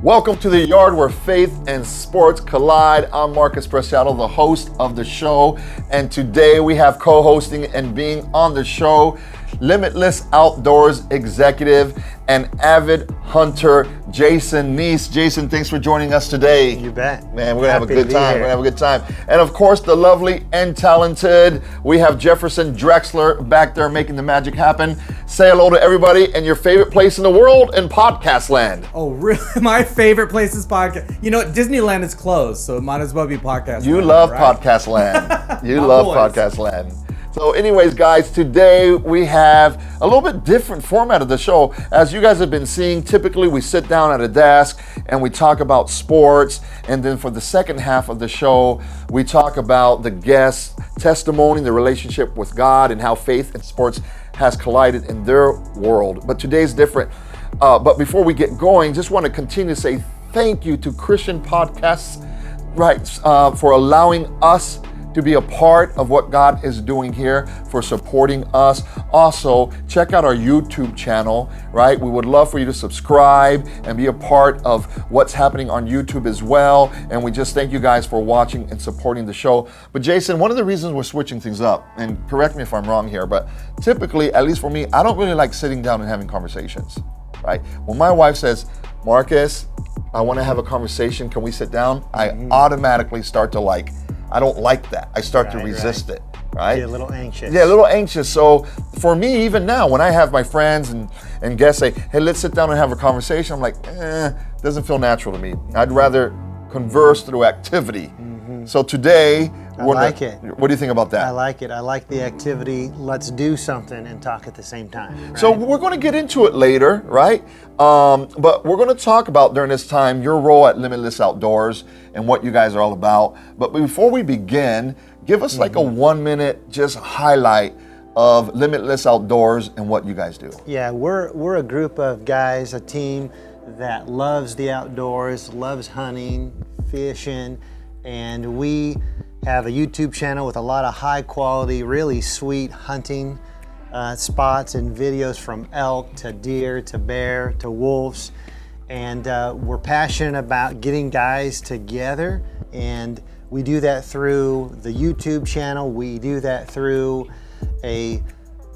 Welcome to the yard where faith and sports collide. I'm Marcus Preciado, the host of the show, and today we have co-hosting and being on the show, Limitless Outdoors executive and avid hunter, Jason Neese. Jason, thanks for joining us today. You bet. Man, we're gonna have a good time. We're gonna have a good time. And of course, the lovely and talented, we have Jefferson Drexler back there making the magic happen. Say hello to everybody and your favorite place in the world in podcast land. Oh, really? My favorite place is podcast. You know what? Disneyland is closed, so it might as well be podcast You land, love right? podcast land. You My love boys. podcast land. So anyways, guys, today we have a little bit different format of the show. As you guys have been seeing, typically we sit down at a desk and we talk about sports. And then for the second half of the show, we talk about the guest's testimony, the relationship with God, and how faith and sports has collided in their world. But today's different. But before we get going, just want to continue to say thank you to Christian Podcasts, right, for allowing us to be a part of what God is doing here, for supporting us. Also, check out our YouTube channel, right? We would love for you to subscribe and be a part of what's happening on YouTube as well. And we just thank you guys for watching and supporting the show. But Jason, one of the reasons we're switching things up, and correct me if I'm wrong here, but typically, at least for me, I don't really like sitting down and having conversations, right? When my wife says, Marcus, I want to have a conversation, can we sit down? I automatically start to I don't like that. I start to resist it, right? Get a little anxious. Yeah, a little anxious. So for me, even now, when I have my friends and guests say, hey, let's sit down and have a conversation, I'm like, doesn't feel natural to me. I'd rather converse through activity. So today, I like it. What do you think about that? I like it. I like the activity. Let's do something and talk at the same time. Right? So we're going to get into it later, right? But we're going to talk about during this time your role at Limitless Outdoors and what you guys are all about. But before we begin, give us like a 1 minute just highlight of Limitless Outdoors and what you guys do. Yeah, we're a group of guys, a team that loves the outdoors, loves hunting, fishing, and we have a YouTube channel with a lot of high quality, really sweet hunting spots and videos from elk to deer to bear to wolves. And we're passionate about getting guys together, and we do that through the YouTube channel. We do that through a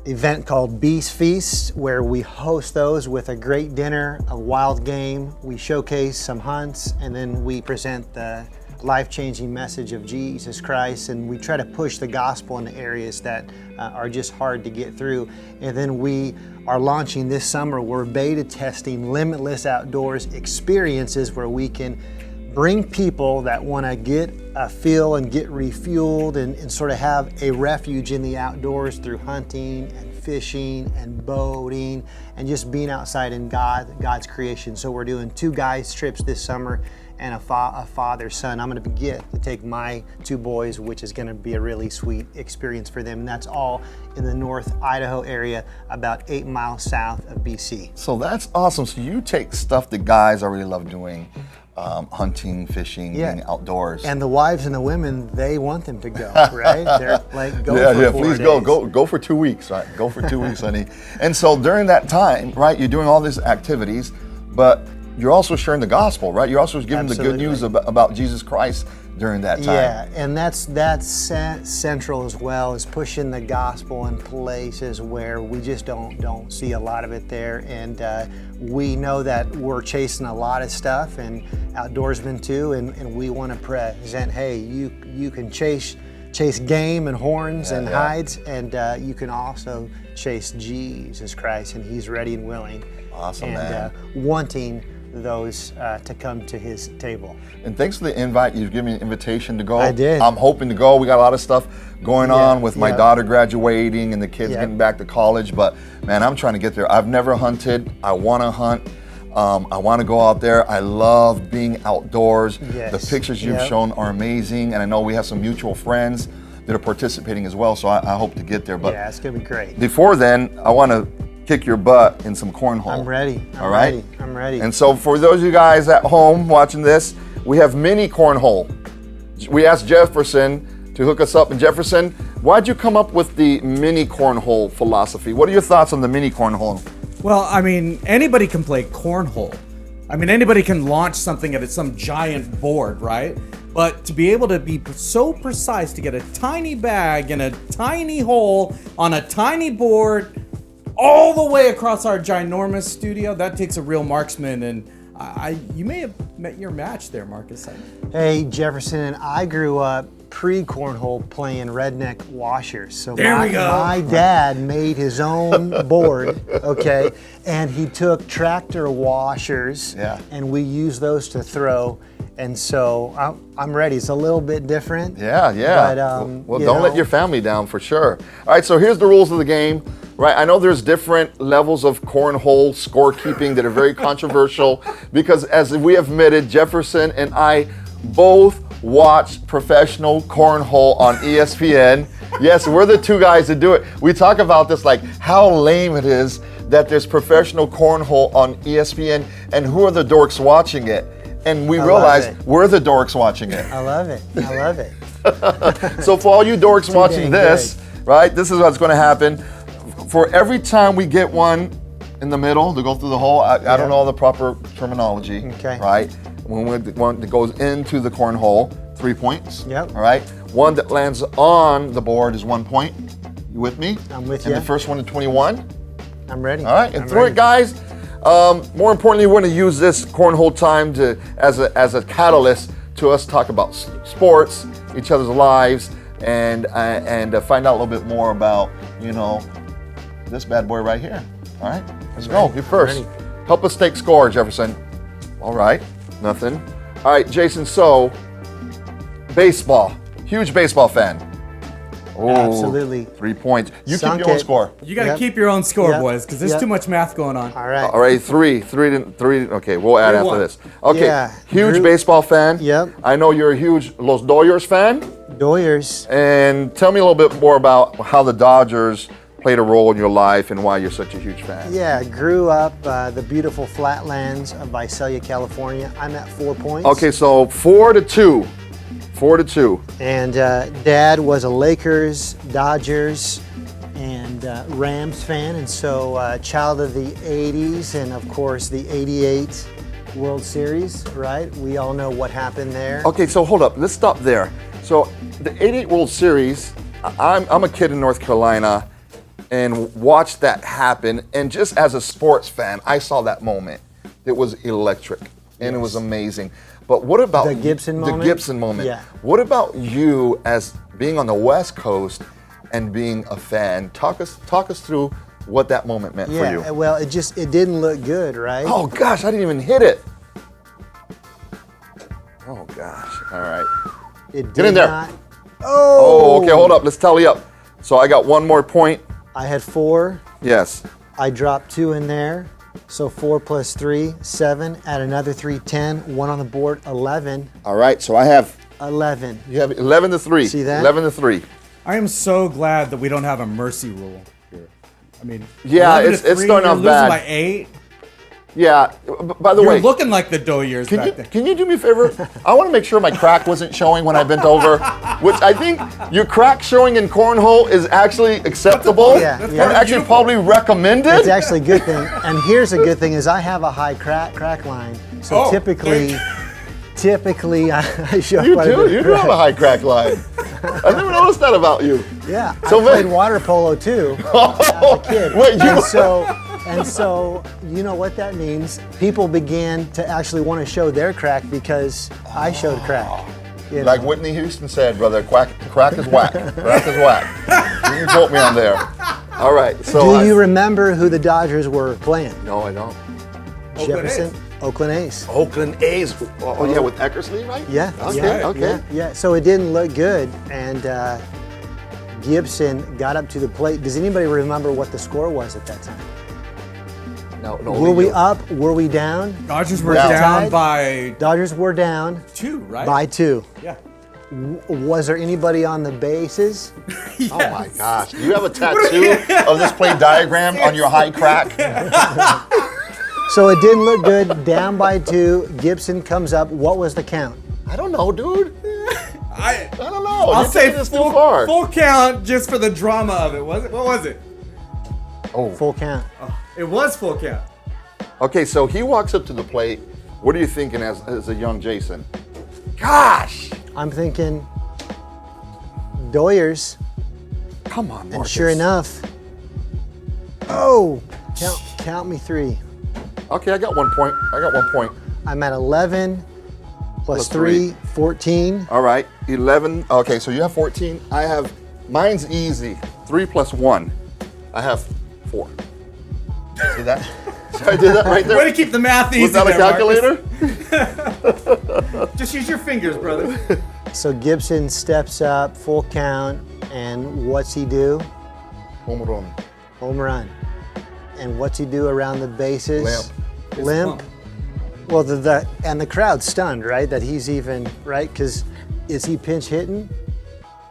event called Beast Feast, where we host those with a great dinner, a wild game. We showcase some hunts, and then we present the life-changing message of Jesus Christ, and we try to push the gospel in areas that are just hard to get through. And then we are launching this summer, we're beta testing Limitless Outdoors experiences, where we can bring people that want to get a feel and get refueled and sort of have a refuge in the outdoors through hunting and fishing and boating and just being outside in God's creation. So we're doing 2 guys trips this summer and a father-son. I'm going to get to take my 2 boys, which is going to be a really sweet experience for them. And that's all in the North Idaho area, about 8 miles south of BC. So that's awesome. So you take stuff that guys already love doing, hunting, fishing, being outdoors. And the wives and the women, they want them to go, right? They're like, go for 4 please days. go for 2 weeks, right? Go for 2 weeks, honey. And so during that time, right, you're doing all these activities, but you're also sharing the gospel, right? You're also giving the good news about Jesus Christ during that time. Yeah, and that's central as well, is pushing the gospel in places where we just don't see a lot of it there. And we know that we're chasing a lot of stuff, and outdoorsmen too, and we want to present, hey, you can chase game and horns and hides, and you can also chase Jesus Christ, and He's ready and willing. Awesome, and wanting those to come to His table. And thanks for the invite. You've given me an invitation to go. I did. I'm hoping to go. We got a lot of stuff going on with my daughter graduating and the kids getting back to college. But man, I'm trying to get there. I've never hunted. I want to hunt. I want to go out there. I love being outdoors. Yes. The pictures you've shown are amazing. And I know we have some mutual friends that are participating as well. So I hope to get there. But yeah, it's going to be great. Before then, I want to kick your butt in some cornhole. I'm ready. I'm ready. And so for those of you guys at home watching this, we have mini cornhole. We asked Jefferson to hook us up. And Jefferson, why'd you come up with the mini cornhole philosophy? What are your thoughts on the mini cornhole? Well, I mean, anybody can play cornhole, I mean, anybody can launch something at some giant board, right? But to be able to be so precise to get a tiny bag in a tiny hole on a tiny board all the way across our ginormous studio, that takes a real marksman. And you may have met your match there, Marcus. Hey, Jefferson, and I grew up pre-cornhole playing redneck washers. So There we go. My dad made his own board, okay, and he took tractor washers, Yeah. and we used those to throw. And so I'm ready. It's a little bit different. Yeah. But, well, you don't let know. your family down for sure. All right, so here's the rules of the game. Right, I know there's different levels of cornhole scorekeeping that are very controversial because, as we have admitted, Jefferson and I both watch professional cornhole on ESPN. Yes, we're the two guys that do it. We talk about this like how lame it is that there's professional cornhole on ESPN and who are the dorks watching it? And we love realize it. we're the dorks watching it. I love it. I love it. So for all you dorks watching dang this, right, this is what's going to happen. For every time we get one in the middle to go through the hole, I don't know the proper terminology, Okay. right? When one that goes into the cornhole, 3 points. Yep. All right. One that lands on the board is 1 point. You with me? I'm with And you. the first one to 21. I'm ready. All right, and I'm through ready. it, guys. More importantly, we're going to use this cornhole time as a catalyst to us talk about sports, each other's lives, and find out a little bit more about this bad boy right here. All right, let's go. You first. ready. Help us take score, Jefferson. All right, nothing. All right, Jason. So, baseball. Huge baseball fan. Oh, Absolutely. 3 points. You Sunk keep your own it. score. You got to Yep. keep your own score, Yep. boys, because there's Yep. too much math going on. All right. All right, three. Okay, we'll add after 3-1. this. Okay, Yeah, huge group- baseball fan. Yep. I know you're a huge Los Dodgers fan. Doyers. And tell me a little bit more about how the Dodgers played a role in your life and why you're such a huge fan. Yeah, grew up the beautiful flatlands of Visalia, California. I'm at 4 points. Okay, so 4-2. 4-2. And Dad was a Lakers, Dodgers, and Rams fan, and so child of the 80s, and of course the 88 World Series, right? We all know what happened there. Okay, so hold up. Let's stop there. So the 88 World Series, I'm a kid in North Carolina and watched that happen. And just as a sports fan, I saw that moment. It was electric and it was amazing. But what about The Gibson moment? The Gibson moment. Yeah. What about you as being on the West Coast and being a fan? Talk us through what that moment meant for you. Yeah, well, it didn't look good, right? Oh gosh, I didn't even hit it. Oh gosh. All right. It Get in did there. not- Oh, okay, hold up. Let's tally up. So I got one more point. I had 4. Yes. I dropped 2 in there. So 4 plus 3, 7. Add another 3, 10. 1 on the board, 11. All right. So I have 11. you have 11-3. See that? 11-3. I am so glad that we don't have a mercy rule here. I mean, Yeah, 11 to it's 3, starting you're off losing bad. by 8. Yeah. By the You're way, looking like the Doyers can back there. you do me a favor? I want to make sure my crack wasn't showing when I bent over, which I think your crack showing in cornhole is actually acceptable Yeah, and yeah. actually probably recommended. It's actually a good thing. And here's a good thing is I have a high crack line. So Oh, typically I show You quite a do. bit You of do have a crack. high crack line. I never noticed that about you. Yeah, So I played wait. water polo too as a Oh, kid. wait, you And so you know what that means? People began to actually want to show their crack because I showed crack. You know? Like Whitney Houston said, brother, crack is whack. Crack is whack. You can quote me on there. All right. So Do you remember who the Dodgers were playing? No, I don't. Jefferson, Oakland A's. Oakland A's. Oh yeah, with Eckersley, right? Yeah. Okay. yeah, Okay. Yeah. So it didn't look good, and Gibson got up to the plate. Does anybody remember what the score was at that time? No. Were we up? Were we down? Dodgers were Down. down Tied? by Dodgers were down 2, right? by 2. Yeah. Was there anybody on the bases? Oh my gosh. Do you have a tattoo of this play diagram on your high crack? So it didn't look good. Down by 2. Gibson comes up. What was the count? I don't know, dude. I don't know. I'll You're say taking this too far. full count just for the drama of it. Was it? What was it? Oh. Full count. It was full count. Okay, so he walks up to the plate What are you thinking as a young Jason? Gosh! I'm thinking Doyers. Come on, Marcus. And sure enough, count me 3. Okay, I got 1 point. I'm at 11 plus 3, 14. All right, 11. Okay, so you have 14. Mine's easy. 3 plus 1. I have 4. See that? So I did that right there. Way to keep the math easy. Was that a calculator? Just use your fingers, brother. So Gibson steps up, full count, and what's he do? Home run. Home run. And what's he do around the bases? Limp. Well, the crowd's stunned, right? That he's even, right? Because is he pinch hitting?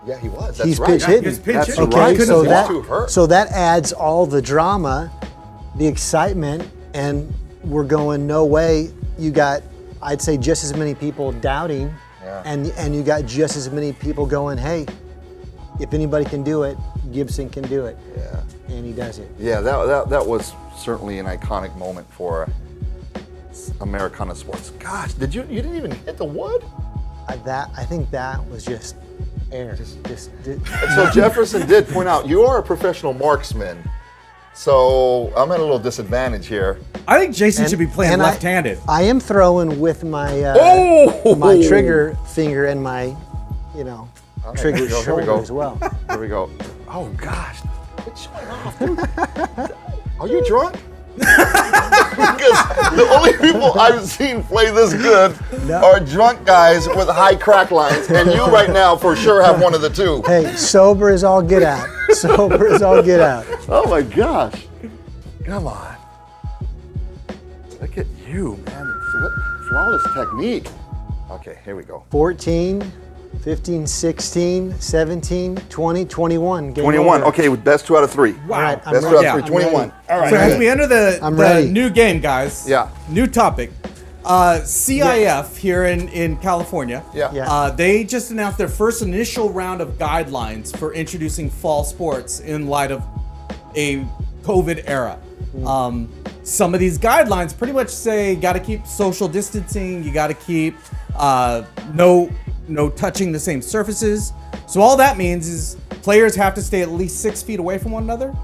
Yeah, he was. That's He's right. pinch hitting. He's pinch That's hitting. right. Okay, So so that adds all the drama, the excitement, and we're going, no way. You got, I'd say, just as many people doubting, and you got just as many people going, hey, if anybody can do it, Gibson can do it. Yeah. And he does it. Yeah, that was certainly an iconic moment for Americana sports. Gosh, you didn't even hit the wood? I think that was just air. So Jefferson did point out, you are a professional marksman. So I'm at a little disadvantage here. I think Jason should be playing and left-handed. I am throwing with my my trigger finger and my, trigger Here we shoulder go. as well. Here we go. Oh gosh, quit showing off, dude. Are you drunk? Because the only people I've seen play this good are drunk guys with high crack lines, and you right now for sure have one of the two. Hey, sober as all get out. Sober as all get out. Oh my gosh. Come on. Look at you, man. Flawless technique. Okay, here we go. 14, 15, 16, 17, 20, 21. Game 21. over. Okay, that's 2 out of 3. Wow. All right, I'm That's ready. 2 out of 3. 21. All right. So as we enter the ready. new game, guys. Yeah. New topic. CIF here in California. Yeah. Yeah. They just announced their first initial round of guidelines for introducing fall sports in light of a COVID era. Some of these guidelines pretty much say you got to keep social distancing. You got to keep no touching the same surfaces. So all that means is players have to stay at least 6 feet away from one another.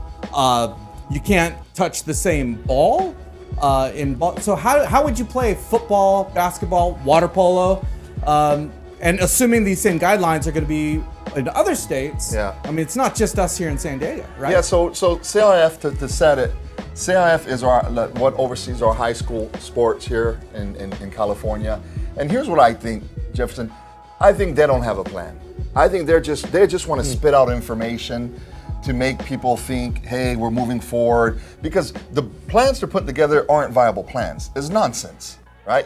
You can't touch the same ball. So how would you play football, basketball, water polo? And assuming these same guidelines are going to be in other states. Yeah. I mean, it's not just us here in San Diego, right? Yeah, so CIF, to set it, CIF is what oversees our high school sports here in California. And here's what I think, Jefferson. I think they don't have a plan. I think they just want to spit out information to make people think, hey, we're moving forward. Because the plans they're putting together aren't viable plans. It's nonsense, right?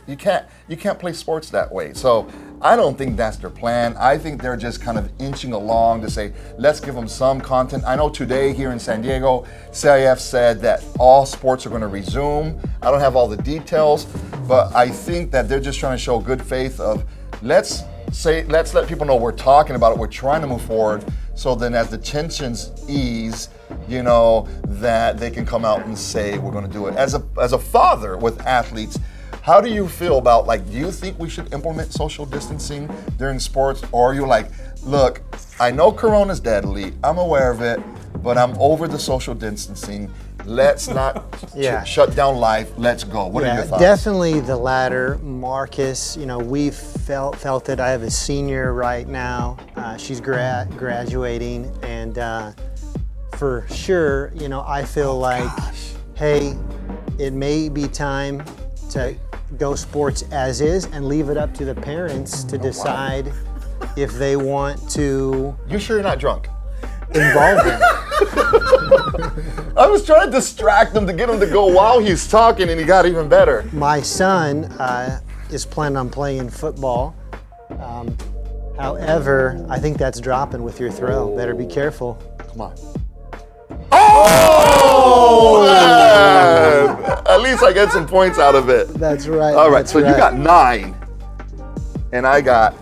You can't play sports that way. So I don't think that's their plan. I think they're just kind of inching along to say, let's give them some content. I know today here in San Diego, CIF said that all sports are going to resume. I don't have all the details, but I think that they're just trying to show good faith of, let's let people know we're talking about it, we're trying to move forward, so then as the tensions ease, that they can come out and say we're going to do it. As a father with athletes, how do you feel about, do you think we should implement social distancing during sports, or are you like, look, I know Corona's deadly, I'm aware of it, but I'm over the social distancing. Let's not shut down life. Let's go. What are your thoughts? Definitely the latter, Marcus. We've felt it. I have a senior right now. She's graduating, and for sure, I feel hey, it may be time to go sports as is and leave it up to the parents to decide if they want to. You sure you're not drunk? Involve them. I was trying to distract him to get him to go while he's talking, and he got even better. My son is planning on playing football. However, I think that's dropping with your throw. Better be careful. Come on. Oh! Man. At least I get some points out of it. That's right. All right, so you got 9, and I got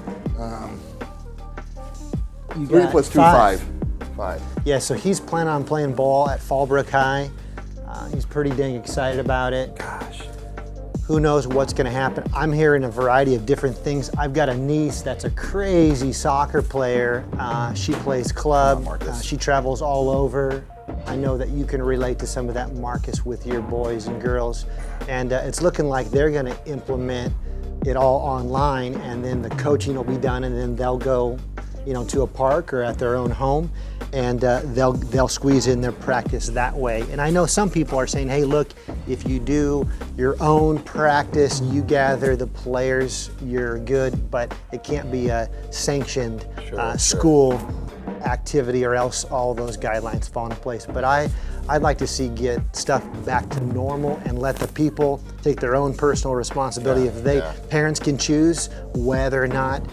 3 plus 2, 5. 5. Yeah, so he's planning on playing ball at Fallbrook High. He's pretty dang excited about it. Gosh. Who knows what's going to happen? I'm hearing a variety of different things. I've got a niece that's a crazy soccer player. She plays club. She travels all over. I know that you can relate to some of that, Marcus, with your boys and girls. And it's looking like they're going to implement it all online, and then the coaching will be done, and then they'll go, to a park or at their own home, and they'll squeeze in their practice that way. And I know some people are saying, hey, look, if you do your own practice, you gather the players, you're good, but it can't be a sanctioned school activity, or else all those guidelines fall into place. But I'd like to see get stuff back to normal and let the people take their own personal responsibility. Parents can choose whether or not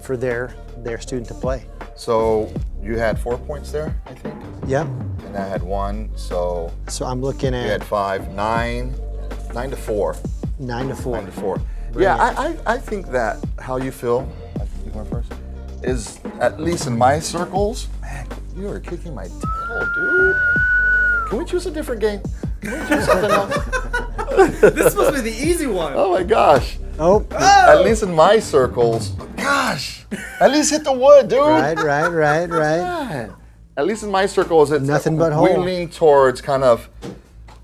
for their student to play. So you had 4 points there, I think? Yep. And I had 1, so I'm looking at... You had 5, 9 to 4. 9 to 4. 9 to 4. Brilliant. Yeah, I think that how you feel, I think you went first, is, at least in my circles, man, you are kicking my tail, dude. Can we choose a different game? Can we choose something else? This must be the easy one. Oh my gosh. Oh. At least in my circles, gosh, at least hit the wood, dude. Right. Man. At least in my circles, it's nothing but we hole. lean towards kind of,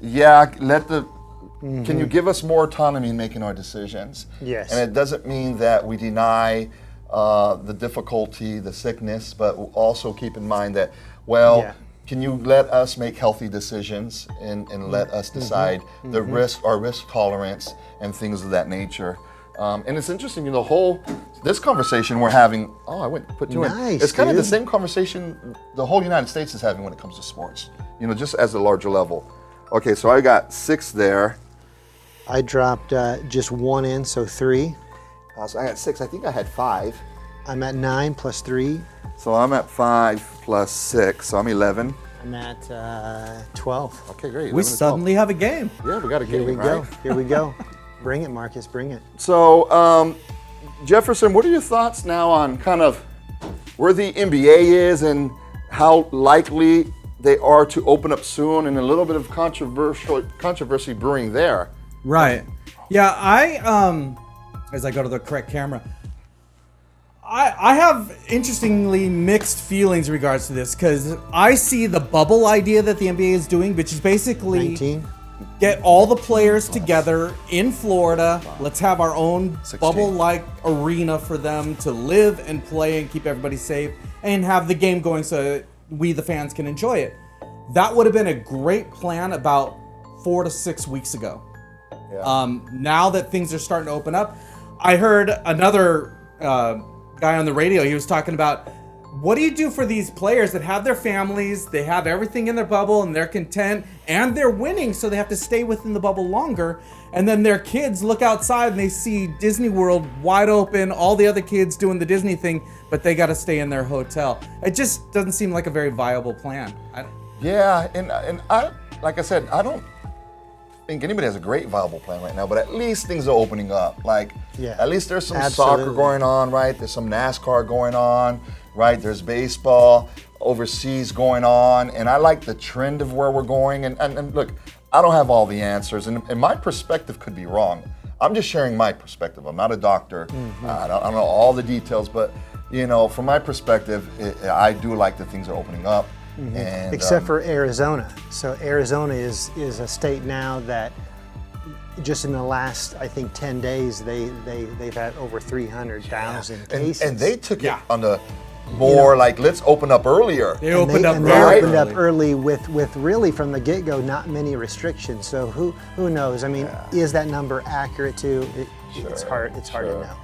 can you give us more autonomy in making our decisions? Yes. And it doesn't mean that we deny the difficulty, the sickness, but also keep in mind that, can you let us make healthy decisions and let us decide the our risk tolerance and things of that nature. And it's interesting, this conversation we're having, I went and put 2 in. Nice, It's kind of the dude. same conversation the whole United States is having when it comes to sports, just as a larger level. Okay, so I got 6 there. I dropped just 1 in, so 3. So I got 6, I think I had 5. I'm at 9 plus 3. So I'm at 5 plus 6, so I'm 11. I'm at 12. Okay, great. 11 We to 12. suddenly have a game. Yeah, we got a game, Here we right? go. Here we go. Bring it, Marcus. Bring it. So, Jefferson, what are your thoughts now on kind of where the NBA is and how likely they are to open up soon, and a little bit of controversy brewing there? Right. Yeah, as I go to the correct camera, I have interestingly mixed feelings in regards to this, because I see the bubble idea that the NBA is doing, which is basically 19. get all the players together in Florida. Let's have our own 16. bubble-like arena for them to live and play and keep everybody safe, and have the game going so we, the fans, can enjoy it. That would have been a great plan about 4 to 6 weeks ago. Yeah. Now that things are starting to open up, I heard another guy on the radio. He was talking about, what do you do for these players that have their families, they have everything in their bubble, and they're content, and they're winning, so they have to stay within the bubble longer, and then their kids look outside and they see Disney World wide open, all the other kids doing the Disney thing, but they got to stay in their hotel. It just doesn't seem like a very viable plan. Yeah, and I, like I said, I don't think anybody has a great viable plan right now, but at least things are opening up. At least there's some Absolutely. soccer going on, right? There's some NASCAR going on, right? There's baseball overseas going on, and I like the trend of where we're going. And look, I don't have all the answers, and my perspective could be wrong. I'm just sharing my perspective. I'm not a doctor. I don't know all the details, but from my perspective, I do like that things are opening up. And, Except for Arizona. So Arizona is a state now that just in the last, I think, 10 days, they've had over 300,000 cases. and they took it on the more let's open up earlier. They opened up and very they opened up early. early with really from the get-go not many restrictions. So who knows? I mean, is that number accurate too? It's hard to know.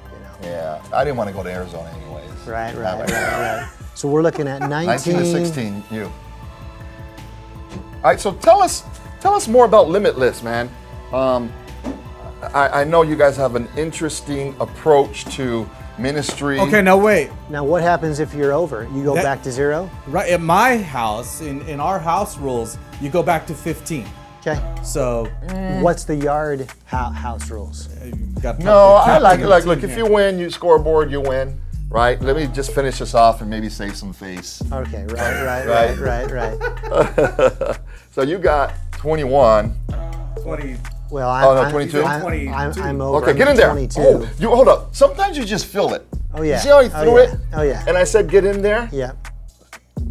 Yeah, I didn't want to go to Arizona anyways. Right. So we're looking at 19 to 16, you. All right, so tell us more about Limitless, man. I know you guys have an interesting approach to ministry. Okay, now wait. Now what happens if you're over? You go back to 0? Right, at my house, in our house rules, you go back to 15. Okay. So What's the yard house rules? you got No, I like it. Look, if you win, you scoreboard, you win. Right? Let me just finish this off and maybe save some face. Okay, right. So you got 21. 20. Well, Oh, no, 22? I'm over. Okay, get I'm in there. 22. Oh, you hold up. Sometimes you just feel it. Oh, yeah. You see how he threw it? Oh, yeah. And I said, get in there. Yeah.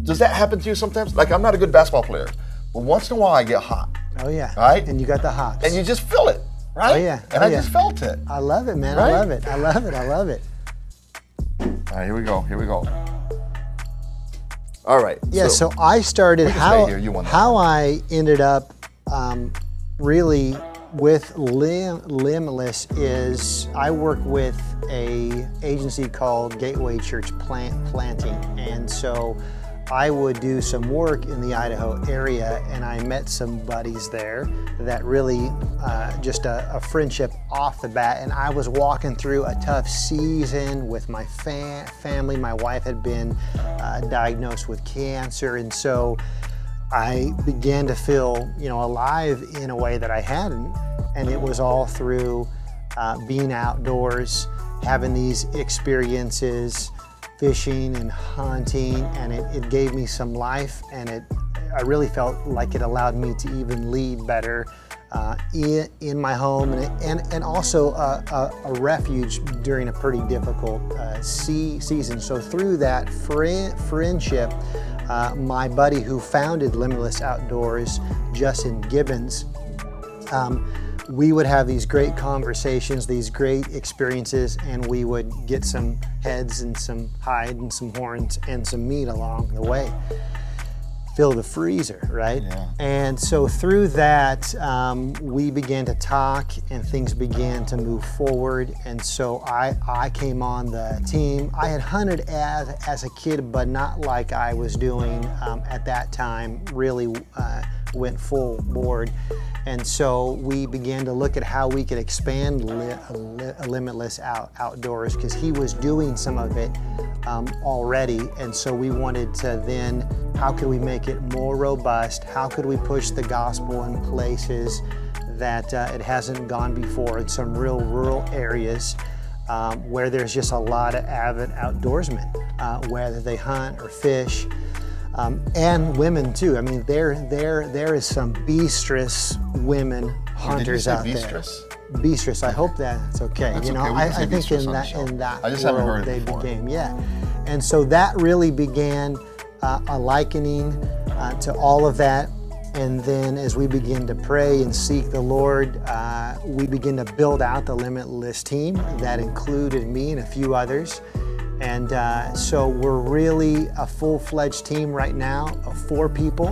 Does that happen to you sometimes? Like, I'm not a good basketball player, but once in a while I get hot. Oh, yeah. Right? And you got the hops. And you just feel it, right? Oh, yeah. And I just felt it. I love it, man. Right? I love it. I love it. I love it. All right, here we go. Here we go. All right. Yeah, so I started we can stay here. You won that how I ended up really with Limitless is I work with a agency called Gateway Church Planting, and so I would do some work in the Idaho area, and I met some buddies there that really just a friendship off the bat. And I was walking through a tough season with my family. My wife had been diagnosed with cancer, and so I began to feel, alive in a way that I hadn't. And it was all through being outdoors, having these experiences, fishing and hunting, and it gave me some life, and I really felt like it allowed me to even lead better in my home, and also a refuge during a pretty difficult season. So through that friendship, my buddy who founded Limitless Outdoors, Justin Gibbons, we would have these great conversations, these great experiences, and we would get some heads and some hide and some horns and some meat along the way. Fill the freezer, right? Yeah. And so through that, we began to talk and things began to move forward. And so I came on the team. I had hunted as a kid, but not like I was doing at that time, really went full board. And so we began to look at how we could expand Limitless Outdoors, because he was doing some of it already. And so we wanted to then, how could we make it more robust? How could we push the gospel in places that it hasn't gone before, in some real rural areas where there's just a lot of avid outdoorsmen, whether they hunt or fish. And women too. I mean, there is some boisterous women hunters out boisterous? there. Boisterous. I hope that's okay. That's okay. I think in that I just haven't world heard it they before. became, and so that really began a likening to all of that. And then as we begin to pray and seek the Lord, we begin to build out the Limitless team that included me and a few others. And so we're really a full-fledged team right now of 4 people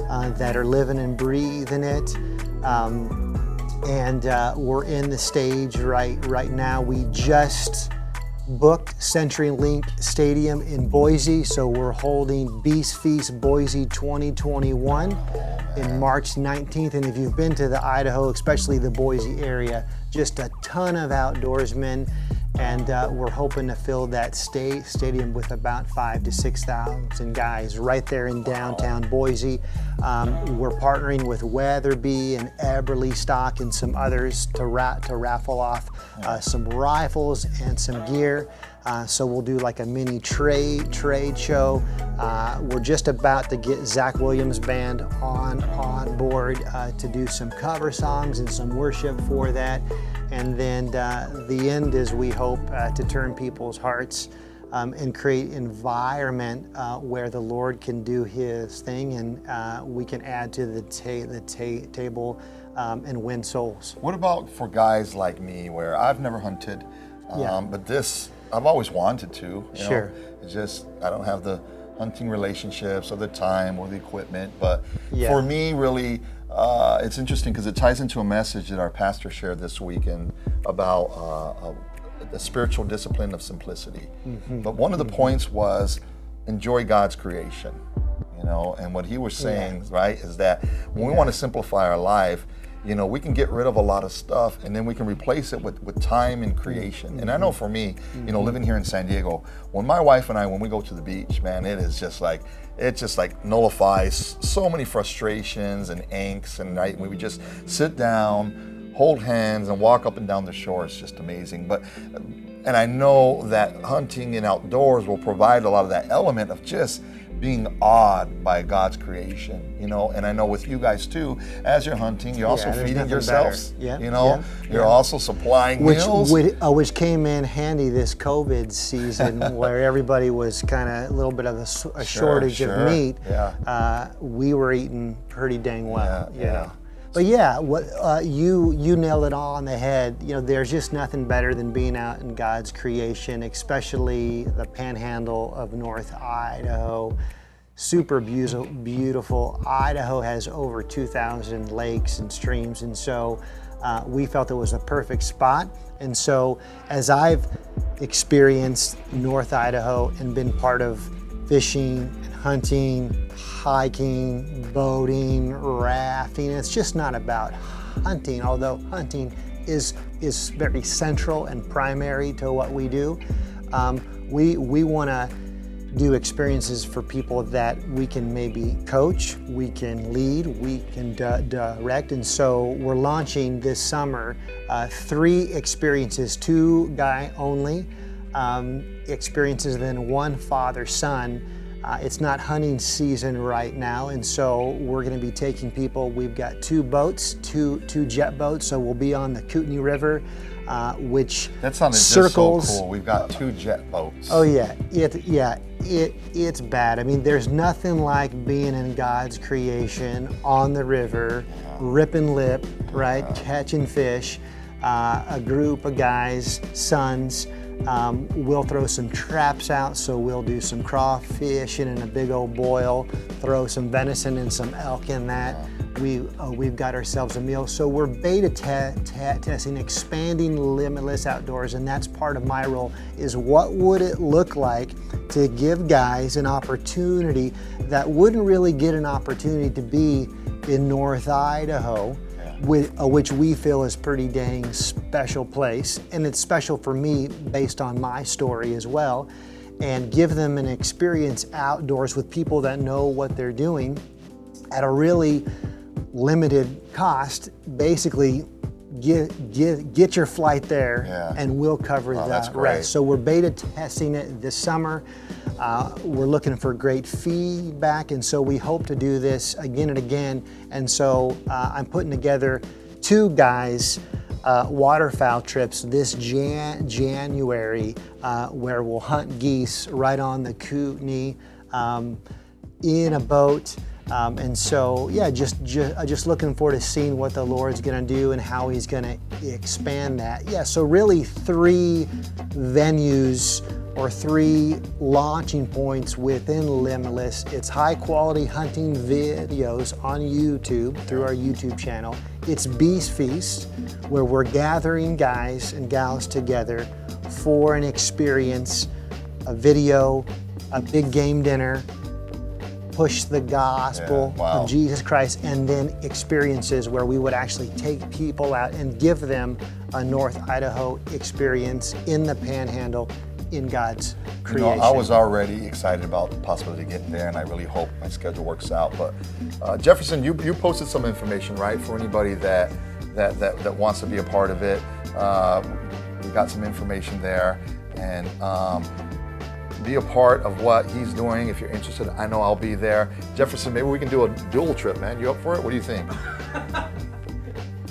that are living and breathing it. And we're in the stage right now. We just booked CenturyLink Stadium in Boise, so we're holding Beast Feast Boise 2021 in March 19th. And if you've been to the Idaho, especially the Boise area, just a ton of outdoorsmen. And we're hoping to fill that stadium with about 5,000 to 6,000 guys right there in downtown Boise. We're partnering with Weatherby and Eberly Stock and some others to raffle off some rifles and some gear. So we'll do like a mini trade show. We're just about to get Zach Williams' band on board to do some cover songs and some worship for that. And then the end is, we hope to turn people's hearts and create environment where the Lord can do His thing, and we can add to the table and win souls. What about for guys like me, where I've never hunted, but this I've always wanted to. Sure. It's just I don't have the hunting relationships or the time or the equipment, but for me, really. It's interesting because it ties into a message that our pastor shared this weekend about the spiritual discipline of simplicity. Mm-hmm. But one of the points was enjoy God's creation, and what he was saying, right, is that when we want to simplify our life, we can get rid of a lot of stuff and then we can replace it with time and creation. Mm-hmm. And I know for me, living here in San Diego, when my wife and I, when we go to the beach, man, it just nullifies so many frustrations and angst. And when we just sit down, hold hands, and walk up and down the shore, it's just amazing. And I know that hunting and outdoors will provide a lot of that element of just being awed by God's creation, you know. And I know with you guys too, as you're hunting, you're also there's feeding nothing yourselves. better. Yeah, you know, yeah, you're yeah. also supplying meals. Which came in handy this COVID season, where everybody was kind of a little bit of a shortage of meat. Yeah. We were eating pretty dang well. Yeah, you know. yeah. But yeah, you nailed it all on the head. You know, there's just nothing better than being out in God's creation, especially the panhandle of North Idaho. Super beautiful. Idaho has over 2,000 lakes and streams, and so we felt it was a perfect spot. And so as I've experienced North Idaho and been part of fishing and hunting, hiking, boating, rafting, it's just not about hunting, although hunting is very central and primary to what we do. We want to do experiences for people that we can maybe coach, we can lead, we can direct, and so we're launching this summer 3 experiences, 2 guy only experiences, then 1 father-son. It's not hunting season right now, and so we're going to be taking people. We've got 2 boats, two jet boats, so we'll be on the Kootenai River, which That sounded circles. just so cool. We've got 2 jet boats. Oh yeah, it's bad. I mean, there's nothing like being in God's creation on the river, ripping lip, right, catching fish. A group of guys, sons. We'll throw some traps out, so we'll do some crawfish in a big old boil, throw some venison and some elk in that. We've got ourselves a meal. So we're beta testing, expanding Limitless Outdoors, and that's part of my role, is what would it look like to give guys an opportunity that wouldn't really get an opportunity to be in North Idaho, which we feel is pretty dang special place, and it's special for me based on my story as well, and give them an experience outdoors with people that know what they're doing at a really limited cost. Basically, get your flight there, and we'll cover the rest. So we're beta testing it this summer. We're looking for great feedback, and so we hope to do this again and again. And so I'm putting together 2 guys waterfowl trips this January, where we'll hunt geese right on the Kootenai in a boat. And so, yeah, just looking forward to seeing what the Lord's going to do and how He's going to expand that. Yeah, so really 3 venues or 3 launching points within Limitless. It's high quality hunting videos on YouTube through our YouTube channel. It's Beast Feast, where we're gathering guys and gals together for an experience, a video, a big game dinner, push the gospel of Jesus Christ, and then experiences where we would actually take people out and give them a North Idaho experience in the Panhandle in God's creation. You know, I was already excited about the possibility of getting there, and I really hope my schedule works out. But Jefferson, you posted some information, right, for anybody that wants to be a part of it. We got some information there, and be a part of what he's doing. If you're interested, I know I'll be there. Jefferson, maybe we can do a dual trip, man. You up for it? What do you think?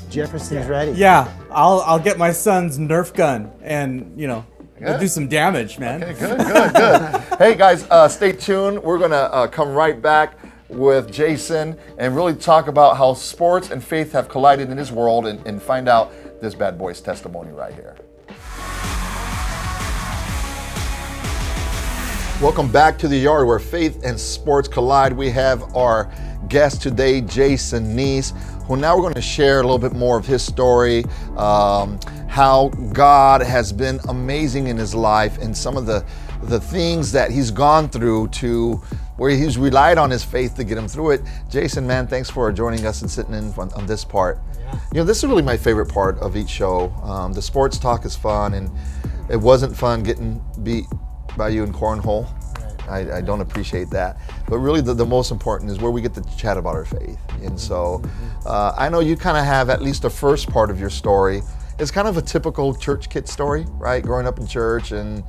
Jefferson's ready. Yeah, I'll get my son's Nerf gun, and we'll do some damage, man. Okay, good. Hey guys, stay tuned. We're gonna come right back with Jason and really talk about how sports and faith have collided in his world, and find out this bad boy's testimony right here. Welcome back to the yard where faith and sports collide. We have our guest today, Jason Neese, who now we're going to share a little bit more of his story, how God has been amazing in his life, and some of the things that he's gone through to where he's relied on his faith to get him through it. Jason, man, thanks for joining us and sitting in on this part. Yeah. This is really my favorite part of each show. The sports talk is fun, and it wasn't fun getting beat by you in Cornhole. Right. I don't appreciate that. But really the most important is where we get to chat about our faith. And so I know you kind of have at least the first part of your story, it's kind of a typical church kid story, right? Growing up in church and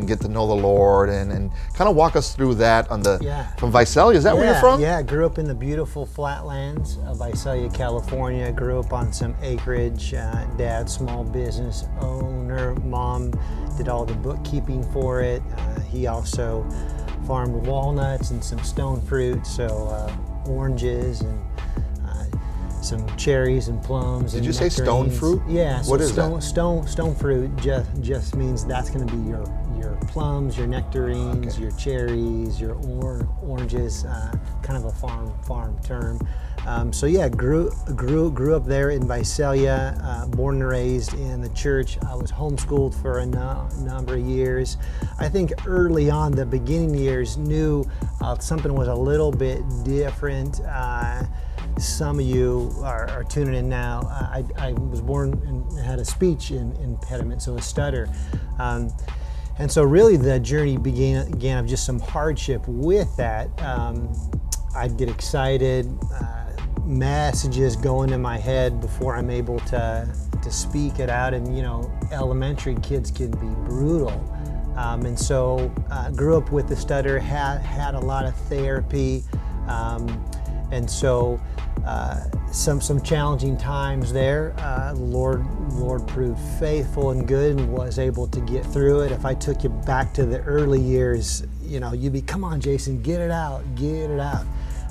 get to know the Lord and kind of walk us through that from Visalia. Is that where you're from? Yeah, I grew up in the beautiful flatlands of Visalia, California. Grew up on some acreage. Dad, small business owner. Mom did all the bookkeeping for it. He also farmed walnuts and some stone fruit, so oranges and some cherries and plums. Did you say stone fruit? Yeah. So what is that? Stone fruit just means that's going to be your plums, your nectarines, your cherries, your oranges. Kind of a farm term. So yeah, grew up there in Visalia, born and raised in the church. I was homeschooled for a number of years. I think early on, the beginning years, knew something was a little bit different. Some of you are tuning in now. I was born and had a speech impediment, so a stutter. And so really the journey began of just some hardship with that. I'd get excited, messages go into my head before I'm able to speak it out, and elementary kids can be brutal. And so grew up with the stutter, had a lot of therapy, and so some challenging times there. Lord proved faithful and good and was able to get through it. If I took you back to the early years, you'd be, come on, Jason, get it out.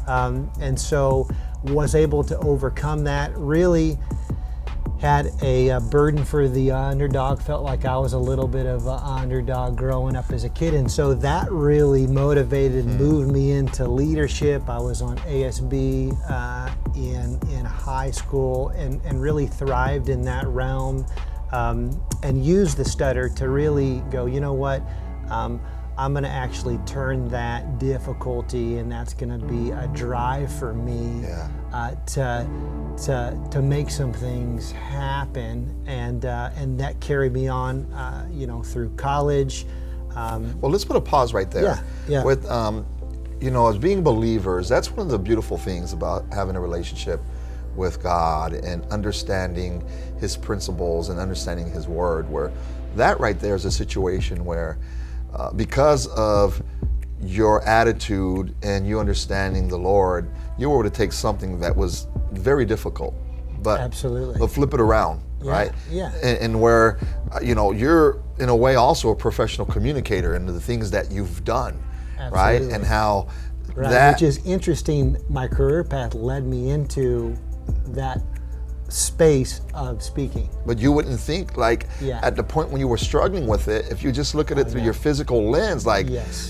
And so was able to overcome that. Really had a burden for the underdog. Felt like I was a little bit of an underdog growing up as a kid, and so that really motivated, moved me into leadership. I was on ASB in high school and really thrived in that realm, and used the stutter to really go, you know what, I'm going to actually turn that difficulty, and that's going to be a drive for me to make some things happen, and that carried me on, through college. Well, let's put a pause right there. Yeah. With as being believers, that's one of the beautiful things about having a relationship with God and understanding His principles and understanding His Word. Where that right there is a situation where, because of your attitude and you understanding the Lord, you were able to take something that was very difficult, but flip it around, right? Yeah. And where, you're in a way also a professional communicator into the things that you've done, right? And how that, which is interesting. My career path led me into that space of speaking. But you wouldn't think at the point when you were struggling with it, if you just look at it through your physical lens,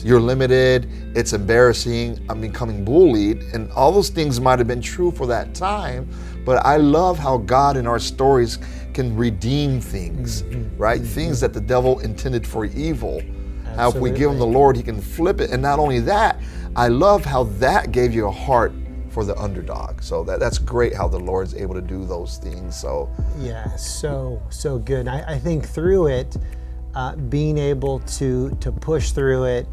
you're limited, it's embarrassing, I'm becoming bullied, and all those things might have been true for that time, but I love how God in our stories can redeem things, right? Things that the devil intended for evil. Absolutely. How if we give him the Lord, he can flip it. And not only that, I love how that gave you a heart for the underdog. So that's great how the Lord's able to do those things. So yeah, so good. I think through it, being able to push through it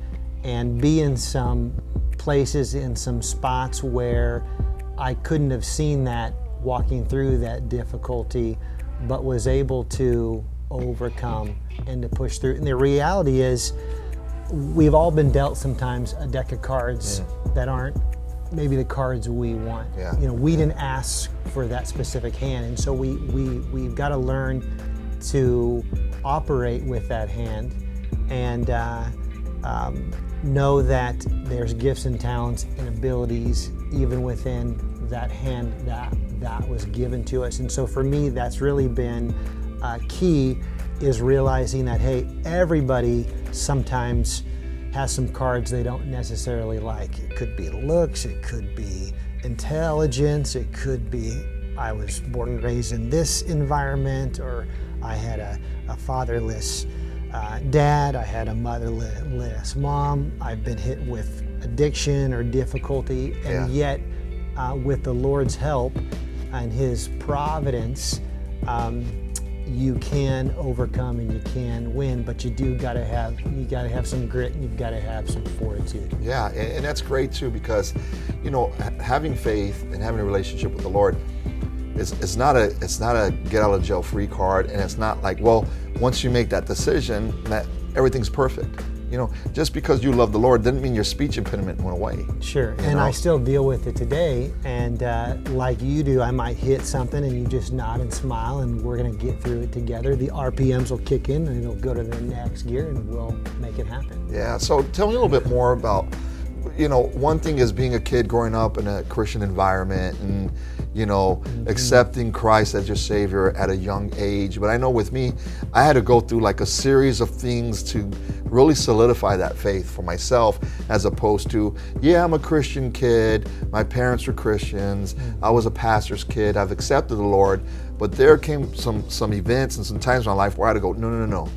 and be in some places, in some spots where I couldn't have seen that walking through that difficulty, but was able to overcome and to push through. And the reality is, we've all been dealt sometimes a deck of cards that aren't maybe the cards we want. We didn't ask for that specific hand, and so we've got to learn to operate with that hand and know that there's gifts and talents and abilities even within that hand that was given to us. And so for me, that's really been key, is realizing that, hey, everybody sometimes has some cards they don't necessarily like. It could be looks, it could be intelligence, it could be I was born and raised in this environment, or I had a fatherless dad, I had a motherless mom, I've been hit with addiction or difficulty, and yet with the Lord's help and His providence, you can overcome and you can win, but you gotta have some grit and you've got to have some fortitude. Yeah, and that's great too, because having faith and having a relationship with the Lord it's not a get out of jail free card, and it's not like, well, once you make that decision, that everything's perfect. You know, just because you love the Lord doesn't mean your speech impediment went away. Sure, You and know? I still deal with it today, and like you do, I might hit something and you just nod and smile, and we're gonna get through it together. The RPMs will kick in and it'll go to the next gear and we'll make it happen. Yeah, so tell me a little bit more about, you know, one thing is being a kid growing up in a Christian environment and, you know, accepting Christ as your Savior at a young age. But I know with me, I had to go through like a series of things to really solidify that faith for myself, as opposed to, yeah, I'm a Christian kid, my parents were Christians, I was a pastor's kid, I've accepted the Lord, but there came some events and some times in my life where I had to go, no.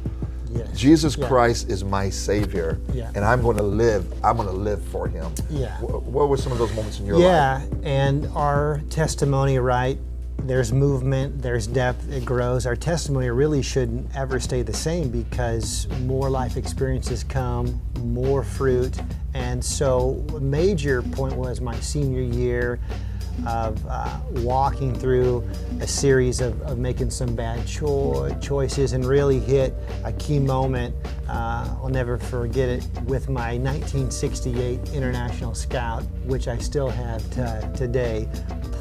Yes. Jesus Yeah. Christ is my Savior, Yeah. and I'm going to live for Him. Yeah. What were some of those moments in your Yeah, life? and our testimony, right? There's movement, there's depth, it grows. Our testimony really shouldn't ever stay the same because more life experiences come, more fruit. And so a major point was my senior year of walking through a series of making some bad choices and really hit a key moment. I'll never forget it with my 1968 International Scout, which I still have today,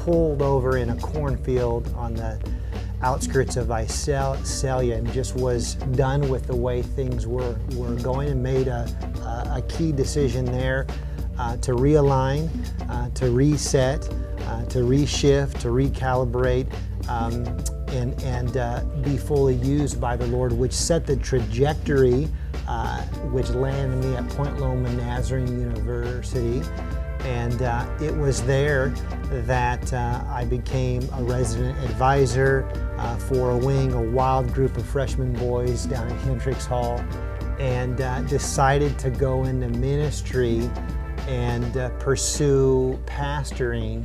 pulled over in a cornfield on the outskirts of Visalia and just was done with the way things were going, and made a key decision there to realign, to reset, to reshift, to recalibrate, and be fully used by the Lord, which set the trajectory, which landed me at Point Loma Nazarene University. And it was there that I became a resident advisor for a wild group of freshman boys down at Hendricks Hall, and decided to go into ministry and pursue pastoring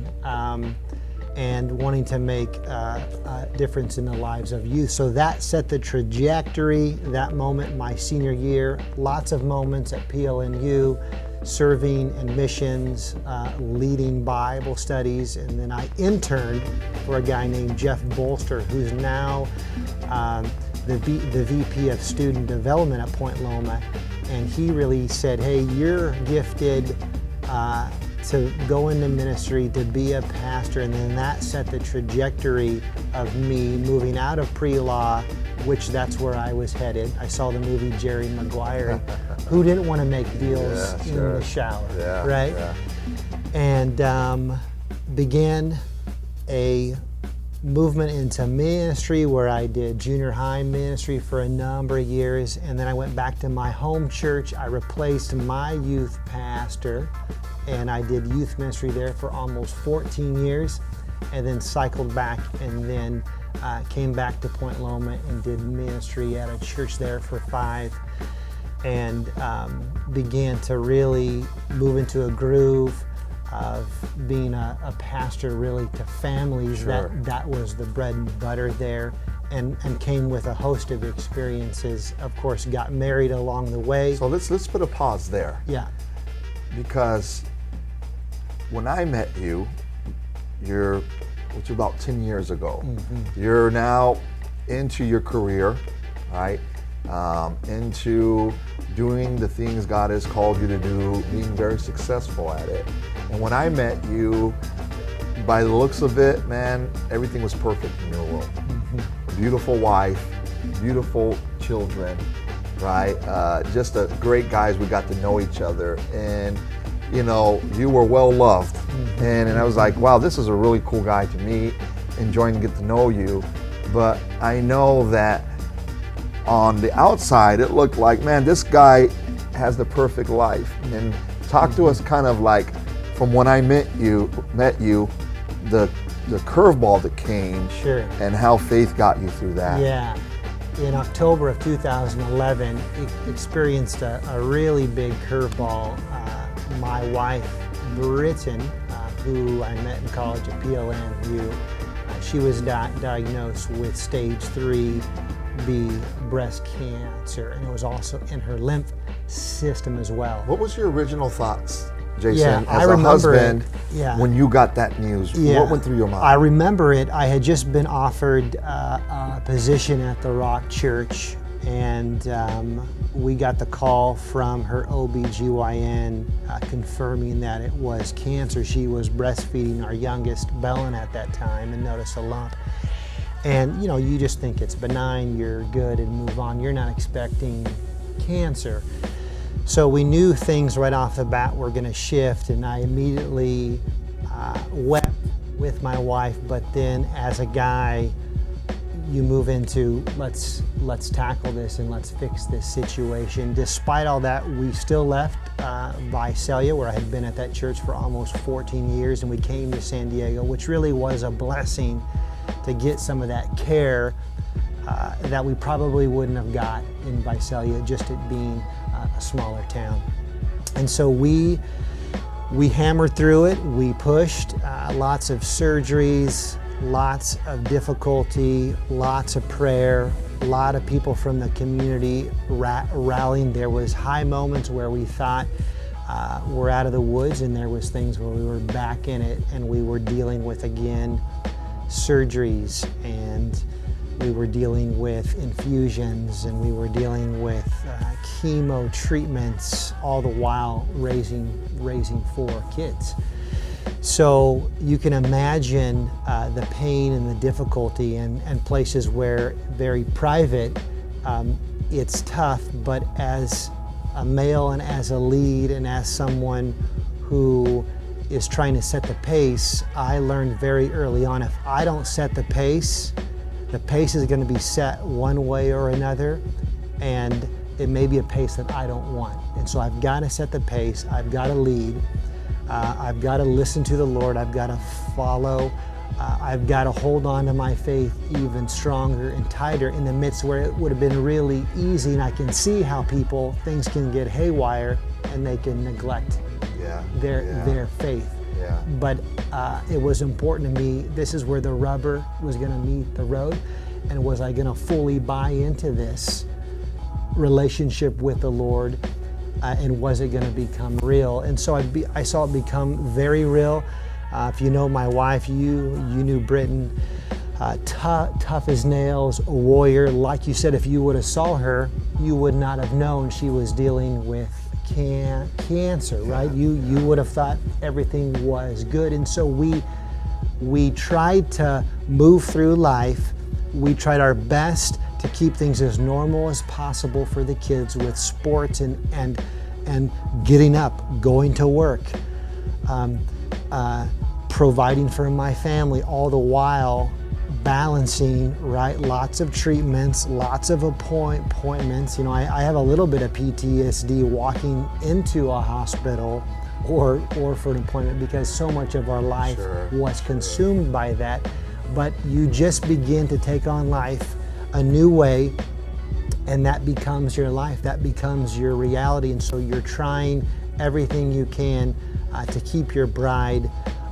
and wanting to make a difference in the lives of youth. So that set the trajectory, that moment, my senior year, lots of moments at PLNU, serving in missions, leading Bible studies, and then I interned for a guy named Jeff Bolster, who's now the VP of Student Development at Point Loma, and he really said, hey, you're gifted to go into ministry, to be a pastor, and then that set the trajectory of me moving out of pre-law, which that's where I was headed. I saw the movie Jerry Maguire, who didn't want to make deals in the shower, right? Yeah. And began a movement into ministry where I did junior high ministry for a number of years, and then I went back to my home church. I replaced my youth pastor, and I did youth ministry there for almost 14 years, and then cycled back and then came back to Point Loma and did ministry at a church there for 5, and began to really move into a groove of being a pastor really to families. Sure. That was the bread and butter there, and came with a host of experiences. Of course, got married along the way. So let's put a pause there, Yeah, because when I met you, which was about 10 years ago, you're now into your career, right? Into doing the things God has called you to do, being very successful at it. And when I met you, by the looks of it, man, everything was perfect in your world. Beautiful wife, beautiful children, right? Just a great guys. We got to know each other, and you know, you were well loved. And I was like, wow, this is a really cool guy to meet, enjoying to get to know you. But I know that on the outside, it looked like, man, this guy has the perfect life. And talk to us kind of like from when I met you, the curveball that came, sure. and how faith got you through that. Yeah. In October of 2011, experienced a really big curveball. My wife, Britton, who I met in college at PLNU, she was diagnosed with stage 3B breast cancer, and it was also in her lymph system as well. What was your original thoughts Jason, Yeah, as I a remember it. husband, Yeah. when you got that news? Yeah. What went through your mind? I remember it. I had just been offered a position at the Rock Church, and we got the call from her OBGYN confirming that it was cancer. She was breastfeeding our youngest, Belen, at that time, and noticed a lump. And you just think it's benign, you're good, and move on. You're not expecting cancer. So we knew things right off the bat were going to shift, and I immediately wept with my wife. But then, as a guy, you move into let's tackle this and let's fix this situation. Despite all that, we still left Visalia, where I had been at that church for almost 14 years, and we came to San Diego, which really was a blessing to get some of that care that we probably wouldn't have got in Visalia, just it being a smaller town. And so we hammered through it. We pushed lots of surgeries, lots of difficulty, lots of prayer, a lot of people from the community rallying. There was high moments where we thought we're out of the woods, and there was things where we were back in it, and we were dealing with, again, surgeries, and we were dealing with infusions, and we were dealing with chemo treatments, all the while raising 4 kids. So you can imagine the pain and the difficulty, and places where very private, it's tough, but as a male and as a lead and as someone who is trying to set the pace, I learned very early on, if I don't set the pace is going to be set one way or another, and it may be a pace that I don't want. And so I've got to set the pace, I've got to lead, I've got to listen to the Lord, I've got to follow, I've got to hold on to my faith even stronger and tighter in the midst where it would have been really easy, and I can see how things can get haywire and they can neglect their faith. Yeah. But it was important to me, this is where the rubber was going to meet the road, and was I going to fully buy into this relationship with the Lord, and was it going to become real? And so I saw it become very real. If you know my wife, you knew Britton, tough as nails, a warrior. Like you said, if you would have saw her, you would not have known she was dealing with cancer, right? You would have thought everything was good. And so we tried to move through life. We tried our best to keep things as normal as possible for the kids with sports and getting up, going to work, providing for my family, all the while balancing, right? Lots of treatments, lots of appointments. I have a little bit of PTSD walking into a hospital or for an appointment, because so much of our life was consumed by that. But you just begin to take on life a new way, and that becomes your life, that becomes your reality. And so you're trying everything you can to keep your bride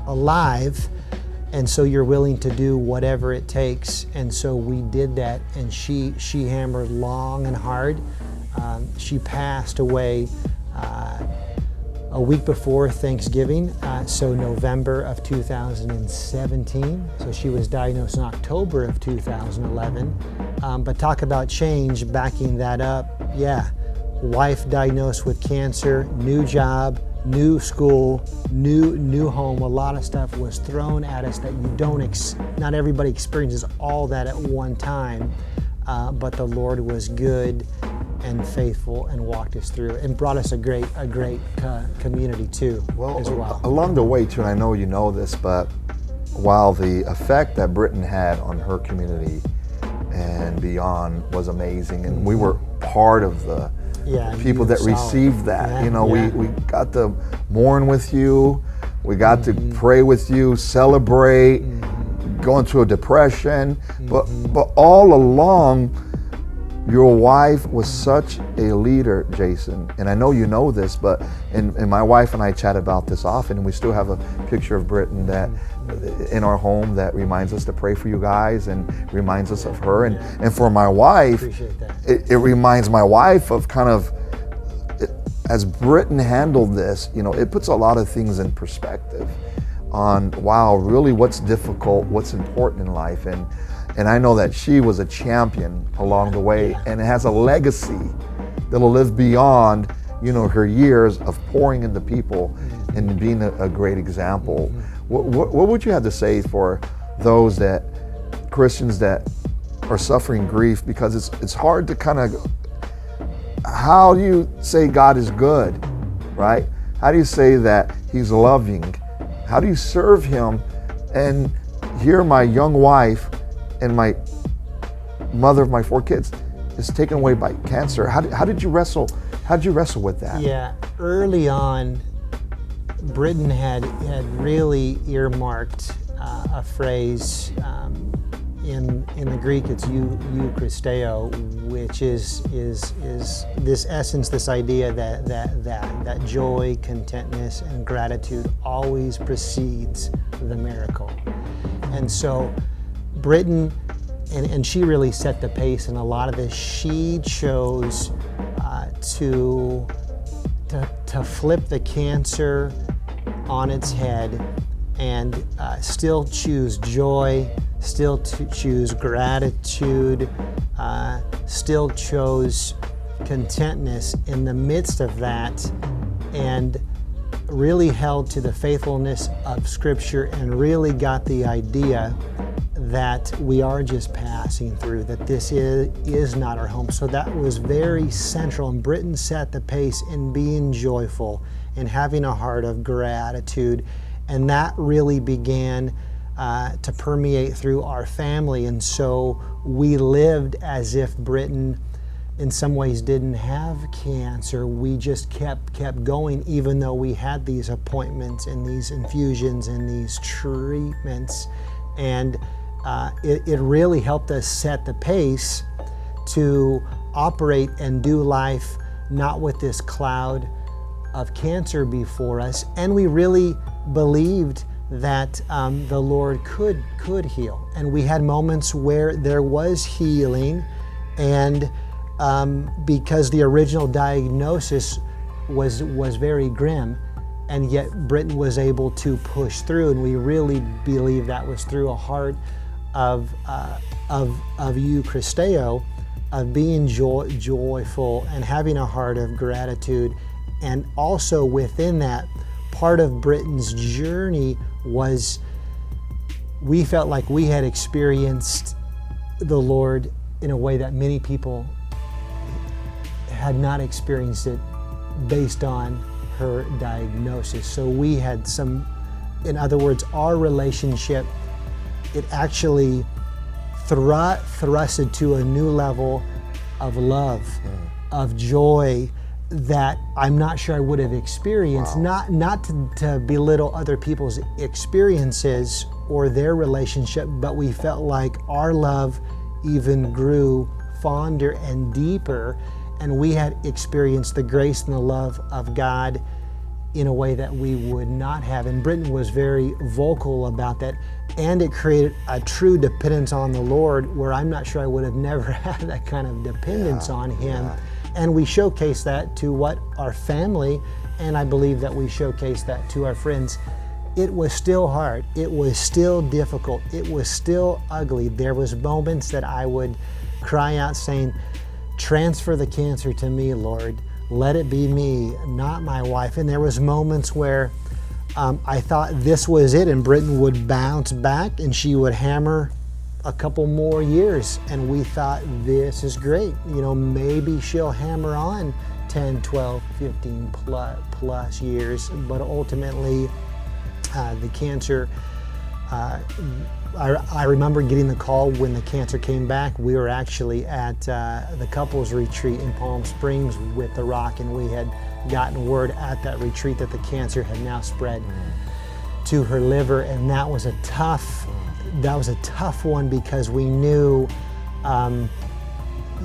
alive, and so you're willing to do whatever it takes. And so we did that, and she hammered long and hard. She passed away a week before Thanksgiving, so November of 2017. So she was diagnosed in October of 2011. But talk about change, backing that up. Yeah, wife diagnosed with cancer, new job, new school, new home. A lot of stuff was thrown at us that you don't, not everybody experiences all that at one time. But the Lord was good and faithful and walked us through and brought us a great community too, as well. Along the way too, and I know you know this, but while the effect that Britton had on her community and beyond was amazing, and we were part of the people that received that. We got to mourn with you, we got to pray with you, celebrate, going through a depression, but all along, your wife was such a leader, Jason, and I know you know this, but and my wife and I chat about this often, and we still have a picture of Britton that in our home that reminds us to pray for you guys and reminds us of her, and for my wife, it reminds my wife of kind of as Britain handled this, you know, it puts a lot of things in perspective on, wow, really what's difficult, what's important in life. And I know that she was a champion along the way, and it has a legacy that'll live beyond, you know, her years of pouring into people and being a great example. What would you have to say for those that, Christians that are suffering grief? Because it's hard to kind of, how do you say God is good, right? How do you say that He's loving? How do you serve Him? And here my young wife and my mother of my 4 kids is taken away by cancer. How did you wrestle? How did you wrestle with that? Yeah, early on, Britain had really earmarked a phrase. In the Greek, it's Christeo, which is this essence, this idea that joy, contentness, and gratitude always precedes the miracle. And so Britain, and she really set the pace in a lot of this. She chose to flip the cancer on its head and still choose joy, still choose gratitude, still chose contentness in the midst of that, and really held to the faithfulness of Scripture and really got the idea that we are just passing through, that this is not our home. So that was very central, and Britain set the pace in being joyful and having a heart of gratitude, and that really began to permeate through our family. And so we lived as if Britain in some ways didn't have cancer. We just kept going, even though we had these appointments and these infusions and these treatments. And it really helped us set the pace to operate and do life not with this cloud of cancer before us. And we really believed that the Lord could heal. And we had moments where there was healing, and because the original diagnosis was very grim, and yet Britain was able to push through, and we really believe that was through a heart of Christeo, of being joyful and having a heart of gratitude. And also within that, part of Britain's journey was we felt like we had experienced the Lord in a way that many people had not experienced it based on her diagnosis. So we had some, in other words, our relationship, it actually thrusted to a new level of love, of joy, that I'm not sure I would have experienced. Wow. Not to belittle other people's experiences or their relationship, but we felt like our love even grew fonder and deeper, and we had experienced the grace and the love of God in a way that we would not have. And Britain was very vocal about that, and it created a true dependence on the Lord, where I'm not sure I would have never had that kind of dependence on Him. Yeah. And we showcase that to our family, and I believe that we showcase that to our friends. It was still hard. It was still difficult. It was still ugly. There was moments that I would cry out saying, transfer the cancer to me, Lord. Let it be me, not my wife. And there was moments where I thought this was it, and Britain would bounce back and she would hammer a couple more years, and we thought, this is great. You know, maybe she'll hammer on 10, 12, 15 plus years, but ultimately the cancer, I remember getting the call when the cancer came back. We were actually at the couples retreat in Palm Springs with The Rock, and we had gotten word at that retreat that the cancer had now spread to her liver, and that was a tough one, because we knew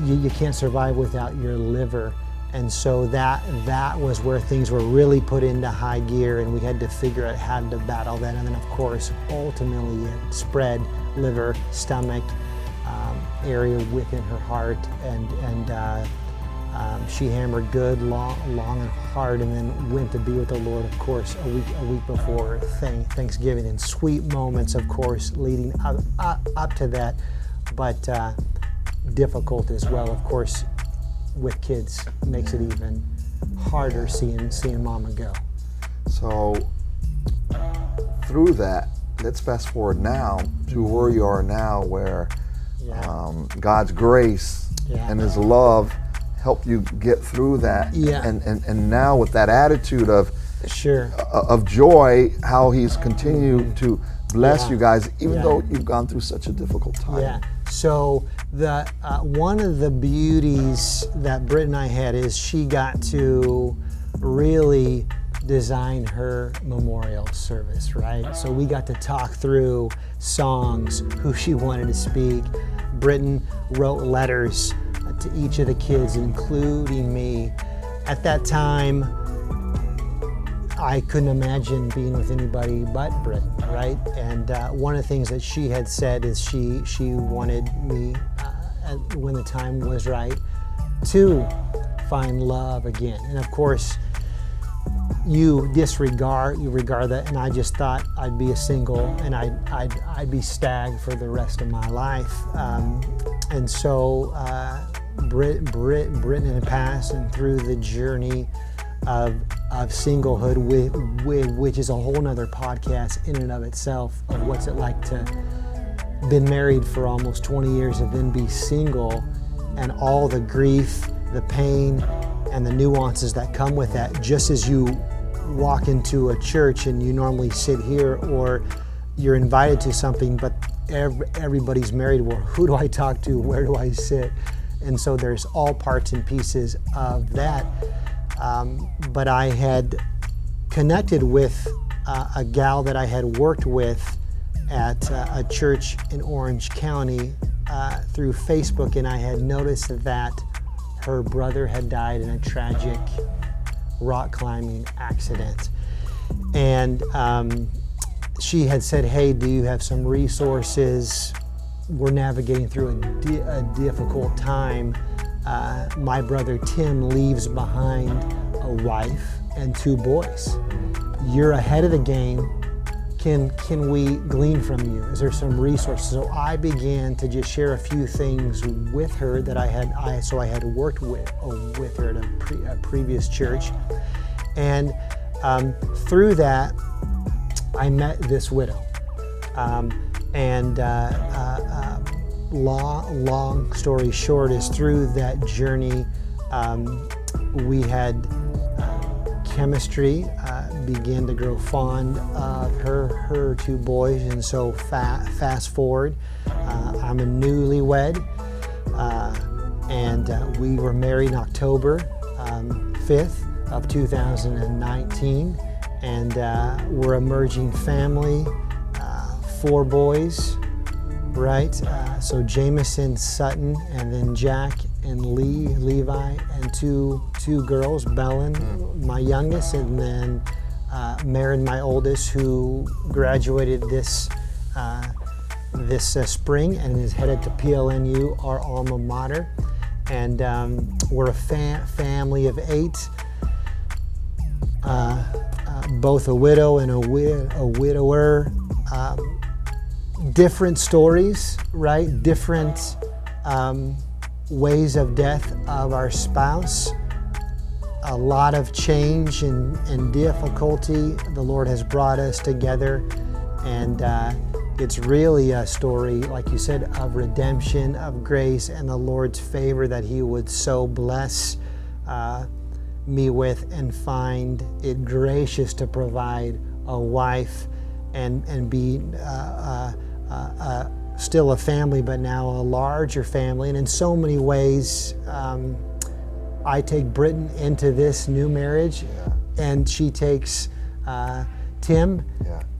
you can't survive without your liver. And so that was where things were really put into high gear, and we had to figure out how to battle that. And then, of course, ultimately it spread liver, stomach, area within her heart, and She hammered good, long and hard, and then went to be with the Lord, of course, a week before Thanksgiving, and sweet moments, of course, leading up to that, but difficult as well, of course, with kids. Makes it even harder seeing Mama go. So through that, let's fast forward now to where you are now, where God's grace and His love helped you get through that. And now with that attitude of joy, how He's continued to bless you guys, even though you've gone through such a difficult time. Yeah. So the one of the beauties that Britt and I had is she got to really design her memorial service, right? So we got to talk through songs, who she wanted to speak. Britton wrote letters to each of the kids, including me. At that time, I couldn't imagine being with anybody but Britt, right? And one of the things that she had said is she wanted me, when the time was right, to find love again. And of course, you regard that, and I just thought I'd be a single and I'd be stag for the rest of my life. And so Brittany had passed, and through the journey of singlehood, which is a whole nother podcast in and of itself, of what's it like to been married for almost 20 years and then be single, and all the grief, the pain, and the nuances that come with that. Just as you walk into a church and you normally sit here, or you're invited to something, but everybody's married. Well, who do I talk to? Where do I sit? And so there's all parts and pieces of that. But I had connected with a gal that I had worked with at a church in Orange County through Facebook, and I had noticed that her brother had died in a tragic rock climbing accident. And she had said, hey, do you have some resources? We're navigating through a difficult time. My brother Tim leaves behind a wife and 2 boys. You're ahead of the game. Can we glean from you? Is there some resources? So I began to just share a few things with her that I had worked with her at a previous church. And through that, I met this widow. Long story short is, through that journey, we had chemistry, began to grow fond of her 2 boys, and so fast forward, I'm a newlywed, and we were married in October 5th of 2019, and we're emerging family, 4 boys, right? So Jameson, Sutton, and then Jack and Levi, and two girls, Belen, my youngest, and then Marin, my oldest, who graduated this spring and is headed to PLNU, our alma mater. And we're a family of 8, both a widow and a widower. Different stories, right? Different ways of death of our spouse. A lot of change and difficulty. The Lord has brought us together, and it's really a story, like you said, of redemption, of grace, and the Lord's favor that He would so bless me with, and find it gracious to provide a wife and be still a family, but now a larger family. And in so many ways, I take Britton into this new marriage, and she takes Tim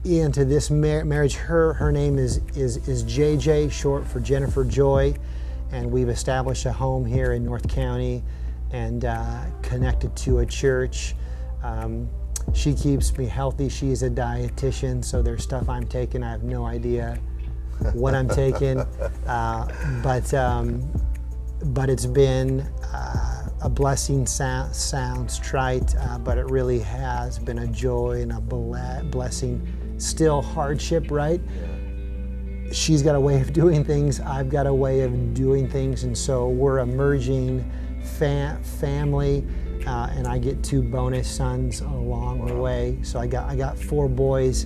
into this marriage. Her name is JJ, short for Jennifer Joy, and we've established a home here in North County and connected to a church. She keeps me healthy. She's a dietitian, so there's stuff I'm taking. I have no idea what I'm taking, but it's been a blessing sounds trite, but it really has been a joy and a blessing. Still hardship, right? She's got a way of doing things, I've got a way of doing things, and so we're a merging family, and I get 2 bonus sons along the way. So I got 4 boys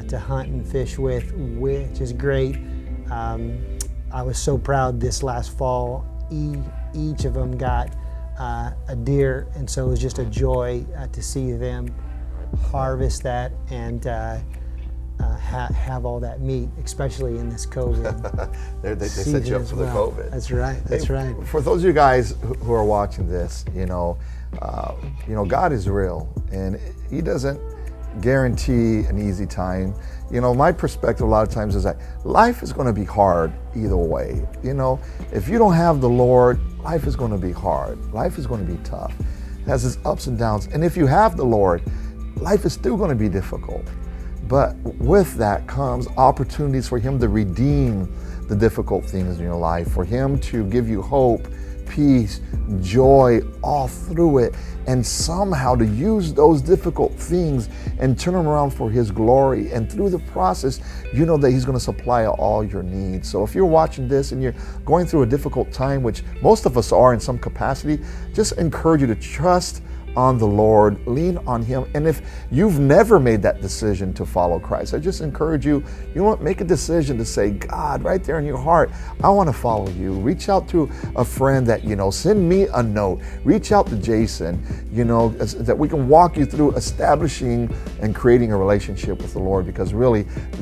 to hunt and fish with, which is great. I was so proud this last fall. Each of them got a deer, and so it was just a joy to see them harvest that and have all that meat, especially in this COVID. They set you up for the COVID. That's right. That's right. For those of you guys who are watching this, God is real, and He doesn't guarantee an easy time. My perspective a lot of times is that life is going to be hard either way. If you don't have the Lord, life is going to be hard. Life is going to be tough. It has its ups and downs. And if you have the Lord, life is still going to be difficult. But with that comes opportunities for Him to redeem the difficult things in your life, for Him to give you hope, peace, joy all through it, and somehow to use those difficult things and turn them around for His glory. And through the process, you know that He's going to supply all your needs. So if you're watching this and you're going through a difficult time, which most of us are in some capacity, just encourage you to trust on the Lord, lean on Him. And if you've never made that decision to follow Christ, I just encourage you, make a decision to say, God, right there in your heart, I want to follow you. Reach out to a friend that, send me a note. Reach out to Jason, that we can walk you through establishing and creating a relationship with the Lord, because really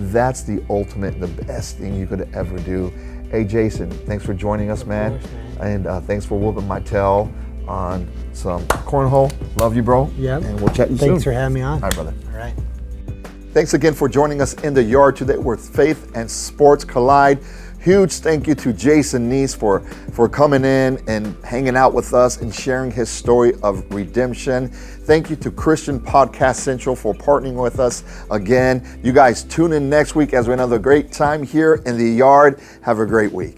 that's the ultimate, the best thing you could ever do. Hey, Jason, thanks for joining us, man. And thanks for whooping my tail on some cornhole. Love you, bro. Yeah. And we'll chat you soon. Thanks for having me on. All right, brother. All right. Thanks again for joining us in the yard today where faith and sports collide. Huge thank you to Jason Neese for coming in and hanging out with us and sharing his story of redemption. Thank you to Christian Podcast Central for partnering with us again. You guys tune in next week as we have another great time here in the yard. Have a great week.